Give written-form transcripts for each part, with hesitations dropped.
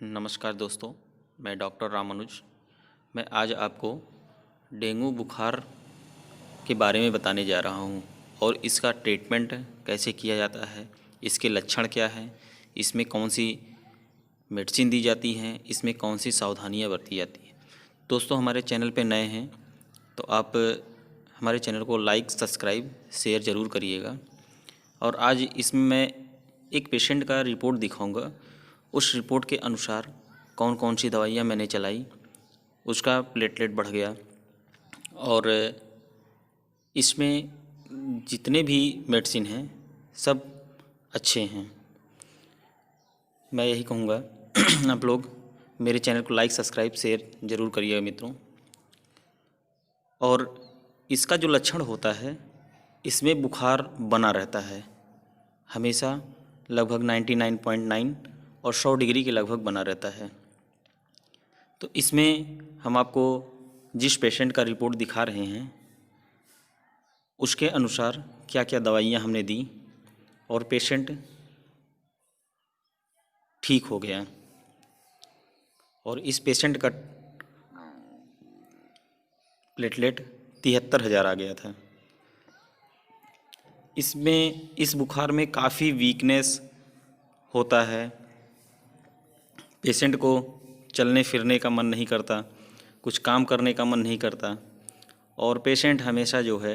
नमस्कार दोस्तों, मैं डॉक्टर रामानुज। मैं आज आपको डेंगू बुखार के बारे में बताने जा रहा हूँ और इसका ट्रीटमेंट कैसे किया जाता है, इसके लक्षण क्या हैं, इसमें कौन सी मेडिसिन दी जाती हैं, इसमें कौन सी सावधानियाँ बरती जाती हैं। दोस्तों, हमारे चैनल पे नए हैं तो आप हमारे चैनल को लाइक, सब्सक्राइब, शेयर ज़रूर करिएगा। और आज इसमें मैं एक पेशेंट का रिपोर्ट दिखाऊंगा। उस रिपोर्ट के अनुसार कौन कौन सी दवाइयाँ मैंने चलाई, उसका प्लेटलेट बढ़ गया और इसमें जितने भी मेडिसिन हैं सब अच्छे हैं। मैं यही कहूँगा आप लोग मेरे चैनल को लाइक, सब्सक्राइब, शेयर ज़रूर करिएगा मित्रों। और इसका जो लक्षण होता है, इसमें बुखार बना रहता है हमेशा, लगभग 99.9 और 100 डिग्री के लगभग बना रहता है। तो इसमें हम आपको जिस पेशेंट का रिपोर्ट दिखा रहे हैं उसके अनुसार क्या क्या दवाइयाँ हमने दी और पेशेंट ठीक हो गया। और इस पेशेंट का प्लेटलेट 73,000 आ गया था। इसमें इस बुखार में काफ़ी वीकनेस होता है, पेशेंट को चलने फिरने का मन नहीं करता, कुछ काम करने का मन नहीं करता और पेशेंट हमेशा जो है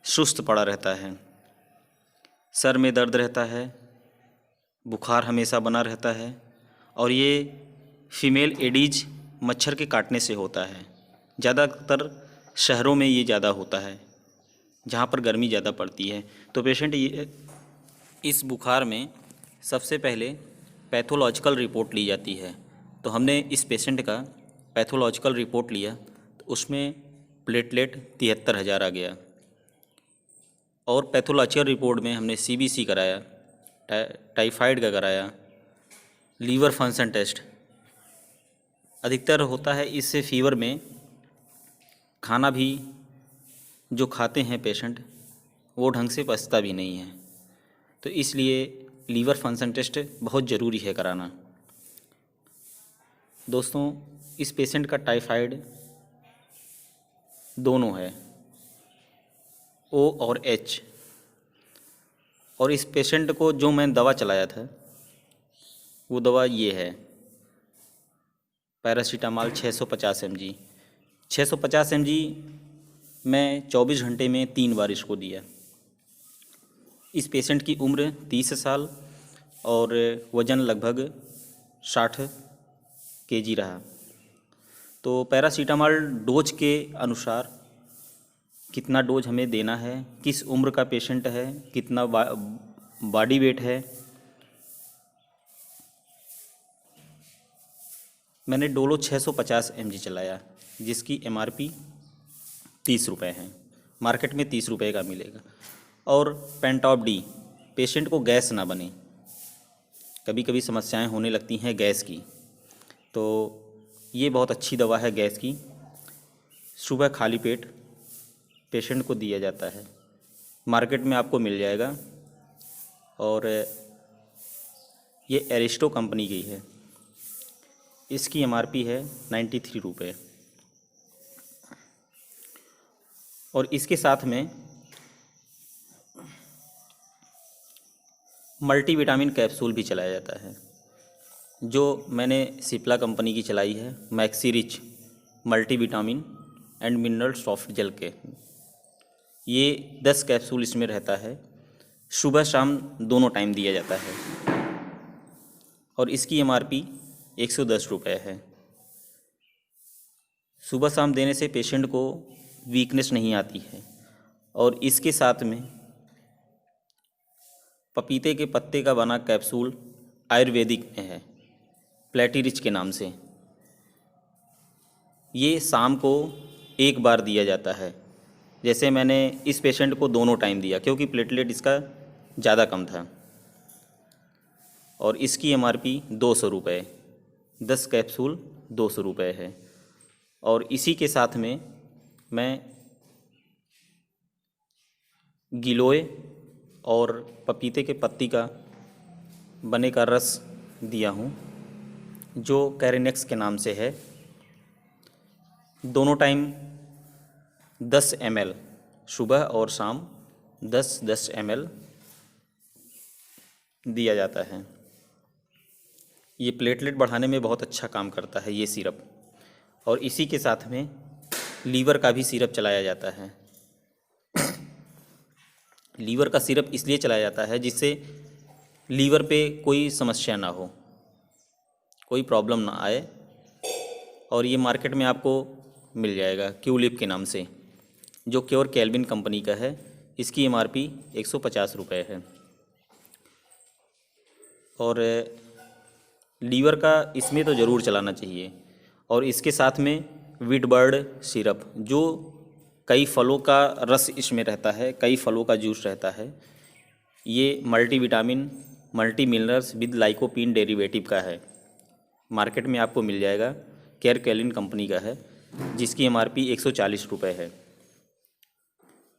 सुस्त पड़ा रहता है, सर में दर्द रहता है, बुखार हमेशा बना रहता है। और ये फीमेल एडीज मच्छर के काटने से होता है। ज़्यादातर शहरों में ये ज़्यादा होता है जहाँ पर गर्मी ज़्यादा पड़ती है। तो पेशेंट ये इस बुखार में सबसे पहले पैथोलॉजिकल रिपोर्ट ली जाती है। तो हमने इस पेशेंट का पैथोलॉजिकल रिपोर्ट लिया तो उसमें प्लेटलेट 73,000 आ गया। और पैथोलॉजिकल रिपोर्ट में हमने सीबीसी कराया, टाइफाइड का कराया, लीवर फंक्शन टेस्ट। अधिकतर होता है इससे फीवर में खाना भी जो खाते हैं पेशेंट वो ढंग से पचता भी नहीं है, तो इसलिए लीवर फंक्शन टेस्ट बहुत ज़रूरी है कराना। दोस्तों, इस पेशेंट का टाइफाइड दोनों है, ओ और एच। और इस पेशेंट को जो मैं दवा चलाया था वो दवा ये है, पैरासीटामॉल 650 mg। 650 mg मैं 24 घंटे में 3 बार इसको दिया। इस पेशेंट की उम्र 30 साल और वज़न लगभग 60 kg रहा। तो पैरासीटामॉल डोज के अनुसार कितना डोज हमें देना है, किस उम्र का पेशेंट है, कितना बॉडी वेट है, मैंने डोलो 650 mg चलाया जिसकी MRP 30 रुपये है, मार्केट में 30 रुपये का मिलेगा। और पेंटॉप डी, पेशेंट को गैस ना बने, कभी कभी समस्याएं होने लगती हैं गैस की, तो ये बहुत अच्छी दवा है गैस की। सुबह खाली पेट पेशेंट को दिया जाता है, मार्केट में आपको मिल जाएगा। और ये एरिस्टो कंपनी की है, इसकी MRP है 93 रुपये। और इसके साथ में मल्टीविटामिन कैप्सूल भी चलाया जाता है, जो मैंने सिप्ला कंपनी की चलाई है, maxi rich multivitamin and mineral soft gel के। ये 10 कैप्सूल इसमें रहता है, सुबह शाम दोनों टाइम दिया जाता है। और इसकी MRP 110 रुपये है। सुबह शाम देने से पेशेंट को वीकनेस नहीं आती है। और इसके साथ में पपीते के पत्ते का बना कैप्सूल आयुर्वेदिक में है, प्लेटिरिच के नाम से। ये शाम को एक बार दिया जाता है। जैसे मैंने इस पेशेंट को दोनों टाइम दिया क्योंकि प्लेटलेट इसका ज़्यादा कम था। और इसकी MRP 200 रुपये, 10 कैप्सूल 200 रुपये है। और इसी के साथ में मैं गिलोय और पपीते के पत्ती का बने का रस दिया हूँ। जो कैरिनेक्स के नाम से है, दोनों टाइम 10 ml सुबह और शाम 10-10 ml दिया जाता है। ये प्लेटलेट बढ़ाने में बहुत अच्छा काम करता है ये सिरप। और इसी के साथ में लीवर का भी सिरप चलाया जाता है। लीवर का सिरप इसलिए चलाया जाता है जिससे लीवर पे कोई समस्या ना हो, कोई प्रॉब्लम ना आए। और ये मार्केट में आपको मिल जाएगा क्यूलिप के नाम से, जो क्योर कैल्विन कंपनी का है। इसकी MRP 150 रुपये है। और लीवर का इसमें तो ज़रूर चलाना चाहिए। और इसके साथ में वीटबर्ड सिरप, जो कई फलों का रस इसमें रहता है, कई फलों का जूस रहता है। ये multivitamin, multi minerals with lycopene derivative का है। मार्केट में आपको मिल जाएगा, केयर कैलिन कंपनी का है, जिसकी MRP 140 रुपये है।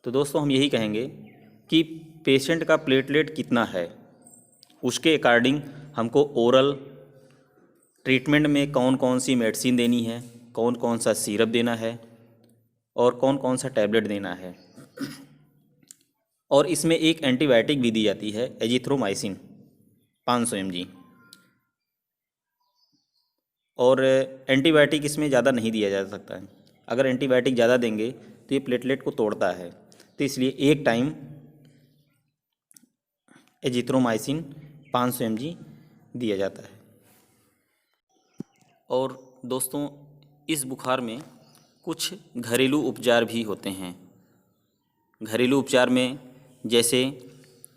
तो दोस्तों हम यही कहेंगे कि पेशेंट का प्लेटलेट कितना है, उसके अकॉर्डिंग हमको ओरल ट्रीटमेंट में कौन कौन सी मेडिसिन देनी है, कौन कौन सा सिरप देना है और कौन कौन सा टैबलेट देना है। और इसमें एक एंटीबायोटिक भी दी जाती है, एजिथ्रोमाइसिन 500 mg। और एंटीबायोटिक इसमें ज़्यादा नहीं दिया जा सकता है। अगर एंटीबायोटिक ज़्यादा देंगे तो ये प्लेटलेट को तोड़ता है, तो इसलिए एक टाइम एजिथ्रोमाइसिन 500 mg दिया जाता है। और दोस्तों इस बुखार में कुछ घरेलू उपचार भी होते हैं। घरेलू उपचार में जैसे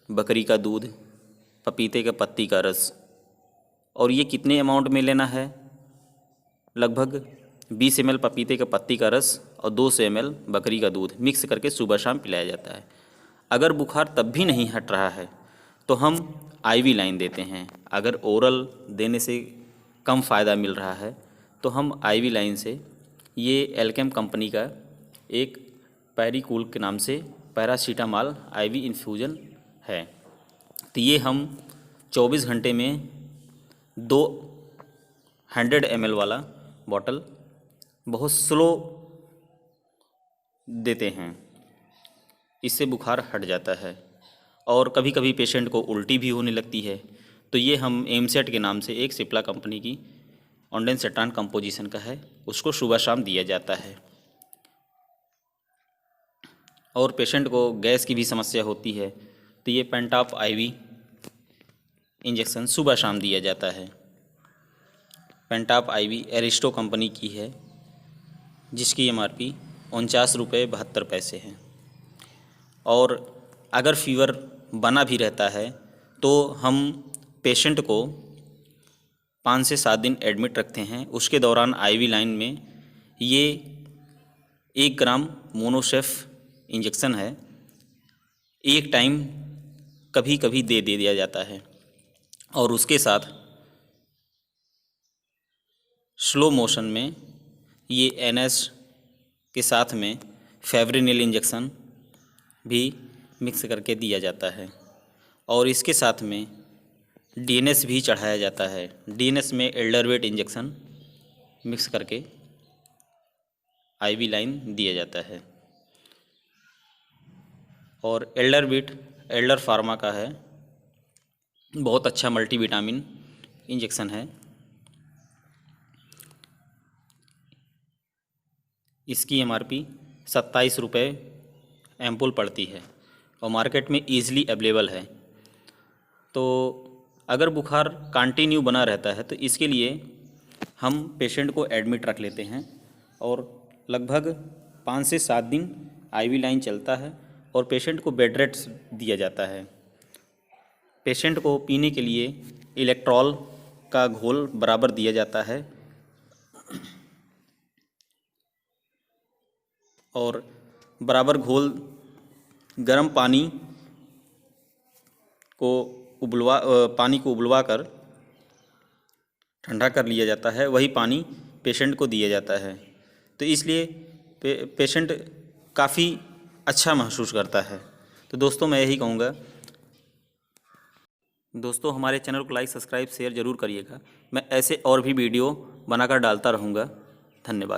बकरी का दूध, पपीते के पत्ती का रस। और ये कितने अमाउंट में लेना है? लगभग 20 ml पपीते के पत्ती का रस और 200 ml बकरी का दूध मिक्स करके सुबह शाम पिलाया जाता है। अगर बुखार तब भी नहीं हट रहा है तो हम IV लाइन देते हैं। अगर ओरल देने से कम फ़ायदा मिल रहा है तो हम IV लाइन से, ये एल्केम कंपनी का एक पैरीकूल के नाम से पैरासीटामॉल IV इन्फ्यूजन है, तो ये हम 24 घंटे में 200 ml वाला बॉटल बहुत स्लो देते हैं। इससे बुखार हट जाता है। और कभी कभी पेशेंट को उल्टी भी होने लगती है, तो ये हम एमसेट के नाम से, एक सिप्ला कंपनी की ऑन्डेंसेट्रान कंपोजिशन का है, उसको सुबह शाम दिया जाता है। और पेशेंट को गैस की भी समस्या होती है तो ये पेंटाप IV इंजेक्शन सुबह शाम दिया जाता है। पेंटाप IV एरिस्टो कंपनी की है, जिसकी MRP 49 रुपये 72 पैसे है। और अगर फीवर बना भी रहता है तो हम पेशेंट को 5 से 7 दिन एडमिट रखते हैं। उसके दौरान IV लाइन में ये 1 ग्राम मोनोसेफ इंजेक्शन है, एक टाइम कभी कभी दे दिया जाता है। और उसके साथ स्लो मोशन में ये NS के साथ में फेब्रिनिल इंजेक्शन भी मिक्स करके दिया जाता है। और इसके साथ में DNS भी चढ़ाया जाता है। DNS में एल्डरवेट इंजेक्शन मिक्स करके IV लाइन दिया जाता है। और एल्डर फार्मा का है, बहुत अच्छा मल्टीविटामिन इंजेक्शन है। इसकी MRP 27 रुपये एम्पुल पड़ती है और मार्केट में ईज़िली अवेलेबल है। तो अगर बुखार कंटिन्यू बना रहता है तो इसके लिए हम पेशेंट को एडमिट रख लेते हैं और लगभग 5 से 7 दिन IV लाइन चलता है और पेशेंट को बेड रेस्ट दिया जाता है। पेशेंट को पीने के लिए इलेक्ट्रॉल का घोल बराबर दिया जाता है और बराबर घोल गर्म पानी को उबलवा कर ठंडा कर लिया जाता है, वही पानी पेशेंट को दिया जाता है। तो इसलिए पेशेंट काफ़ी अच्छा महसूस करता है। तो दोस्तों मैं यही कहूँगा, दोस्तों हमारे चैनल को लाइक सब्सक्राइब शेयर ज़रूर करिएगा। मैं ऐसे और भी वीडियो बनाकर डालता रहूँगा। धन्यवाद।